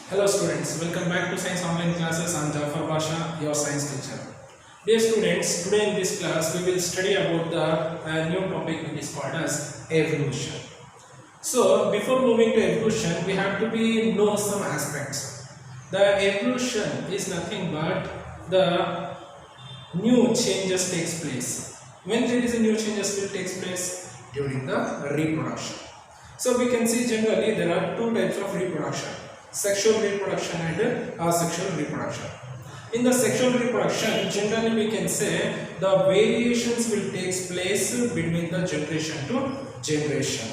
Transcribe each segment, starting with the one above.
Hello students, welcome back to Science Online Classes. I am Jafar Basha, your science teacher. Dear students, today in this class we will study about the new topic which is called as evolution. So before moving to evolution, we have to know some aspects. The evolution is nothing but the new changes takes place. When there is a new changes will takes place during the reproduction. So we can see generally there are two types of reproduction: sexual reproduction and asexual reproduction. In the sexual reproduction, generally we can say the variations will take place between the generation to generation.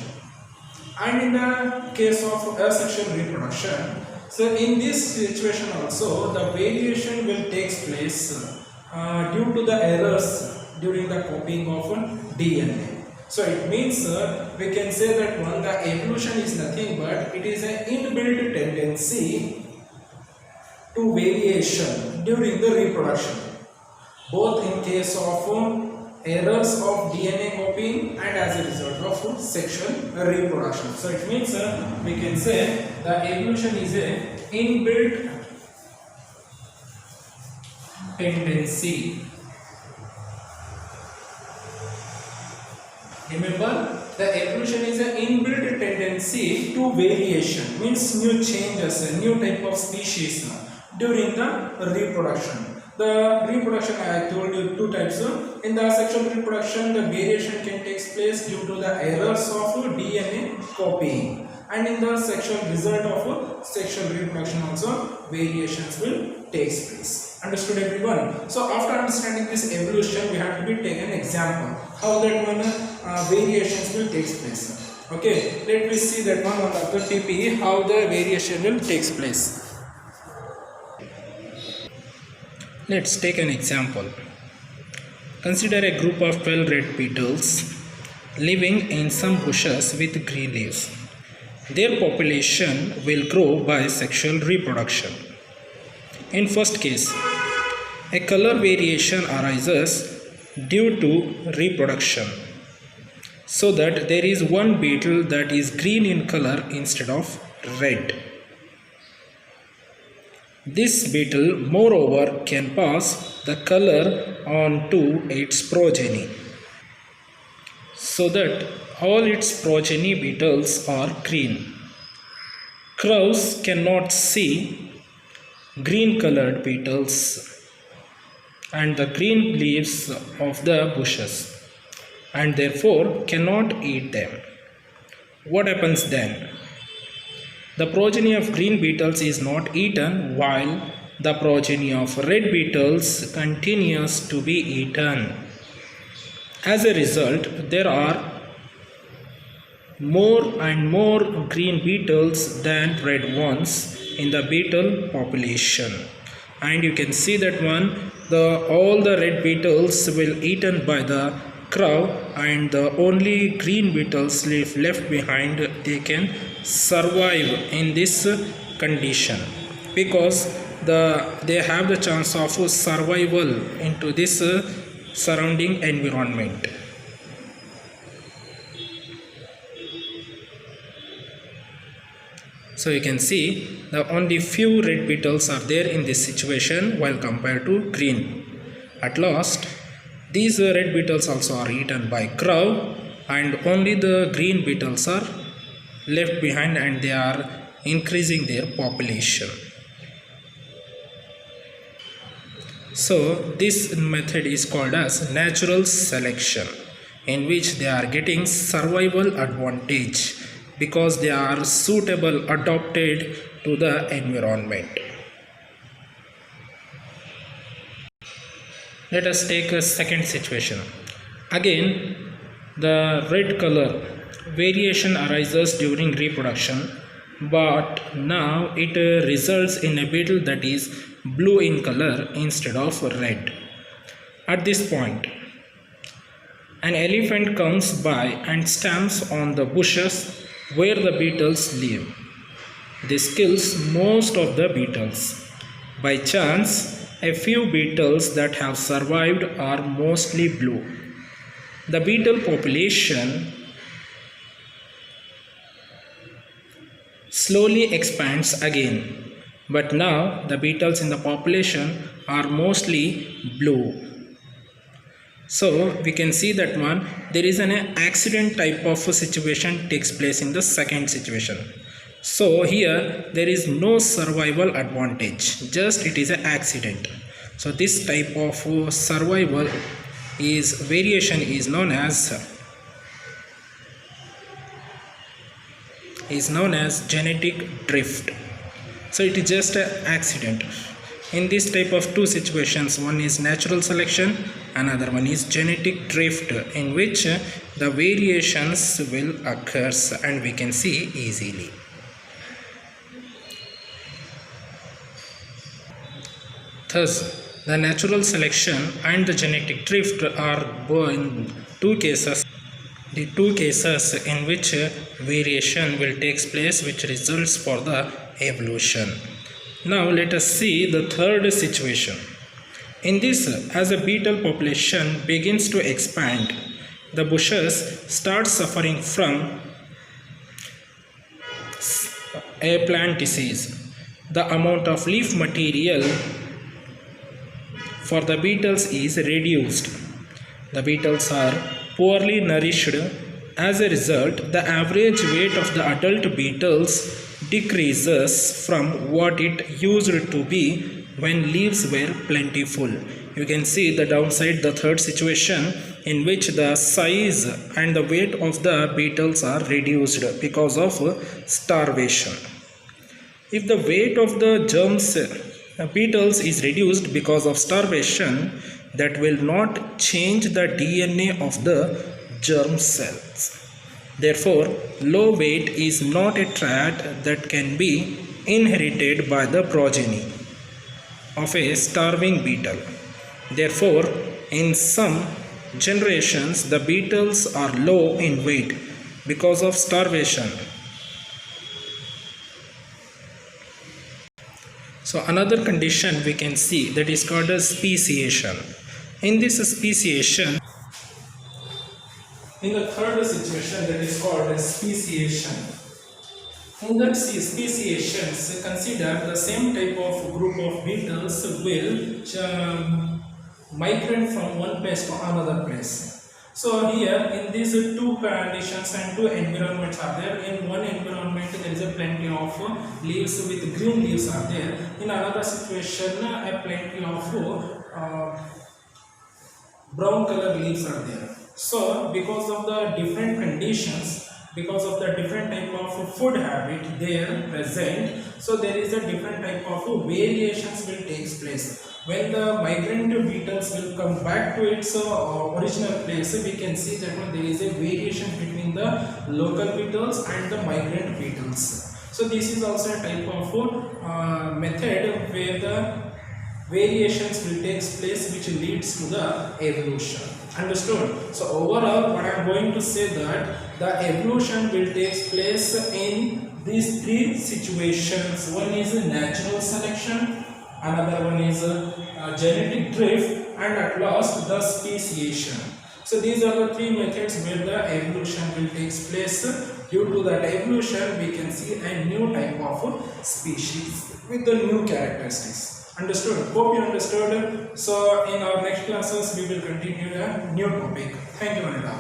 And in the case of asexual reproduction, so in this situation also the variation will take place due to the errors during the copying of DNA. So it means we can say that the evolution is nothing but it is an inbuilt tendency to variation during the reproduction, both in case of errors of DNA copying and as a result of sexual reproduction. So it means we can say the evolution is a inbuilt tendency. Remember, the evolution is an inbuilt tendency to variation, means new changes, a new type of species during the reproduction. The reproduction, I told you two types. In the sexual reproduction, the variation can take place due to the errors of DNA copying, and in the sexual result of sexual reproduction also variations will take place. Understood everyone? So after understanding this evolution, we have to be taken example how that one variations will take place. Okay, let me see that one on the TP how the variation will takes place. Let's take an example. Consider a group of 12 red beetles living in some bushes with green leaves. Their population will grow by sexual reproduction. In first case, a color variation arises due to reproduction, so that there is one beetle that is green in color instead of red. This beetle, moreover, can pass the color on to its progeny, so that all its progeny beetles are green. Crows cannot see green colored beetles and the green leaves of the bushes, and therefore cannot eat them. What happens then? The progeny of green beetles is not eaten, while the progeny of red beetles continues to be eaten. As a result, there are more and more green beetles than red ones in the beetle population. And you can see that all the red beetles will eaten by the crow, and the only green beetles left behind, they can survive in this condition because they have the chance of survival into this surrounding environment. So you can see the only few red beetles are there in this situation while compared to green. At last, these red beetles also are eaten by crow, and only the green beetles are left behind, and they are increasing their population. So this method is called as natural selection, in which they are getting survival advantage because they are suitable, adapted to the environment. Let us take a second situation. Again, the red color variation arises during reproduction, but now it results in a beetle that is blue in color instead of red. At this point, an elephant comes by and stamps on the bushes where the beetles live. This kills most of the beetles. By chance, a few beetles that have survived are mostly blue. The beetle population slowly expands again. but now the beetles in the population are mostly blue. So we can see that one, there is an accident type of a situation takes place in the second situation. So here there is no survival advantage, just it is an accident. So this type of survival is variation is known as genetic drift. So it is just an accident. In this type of two situations, one is natural selection, another one is genetic drift, in which the variations will occur and we can see easily. Thus, the natural selection and the genetic drift are in two cases. The two cases in which variation will take place, which results for the evolution. Now let us see the third situation. In this, as a beetle population begins to expand, the bushes start suffering from a plant disease. The amount of leaf material for the beetles is reduced. The beetles are poorly nourished. As a result, the average weight of the adult beetles decreases from what it used to be when leaves were plentiful. You can see the downside, the third situation, in which the size and the weight of the beetles are reduced because of starvation. If the weight of the germs beetles is reduced because of starvation, that will not change the DNA of the germ cells. Therefore, low weight is not a trait that can be inherited by the progeny of a starving beetle. Therefore, in some generations, the beetles are low in weight because of starvation. So another condition we can see, that is called as speciation. In this speciation, in the third situation, that is called as speciation. In that speciations, consider the same type of group of beetles will migrate from one place to another place. So here in these two conditions and two environments are there. In one environment there is a plenty of leaves with green leaves are there. In another situation a plenty of brown color leaves are there. So because of the different conditions, because of the different type of food habit there present, so there is a different type of variations will take place. When the migrant beetles will come back to its original place, we can see that there is a variation between the local beetles and the migrant beetles. So this is also a type of method where the variations will take place, which leads to the evolution. Understood? So overall what I am going to say that the evolution will take place in these three situations. One is natural selection, another one is genetic drift, and at last the speciation. So these are the three methods where the evolution will take place. Due to that evolution, we can see a new type of species with the new characteristics. Understood? Hope you understood. So in our next classes we will continue a new topic. Thank you, Anita.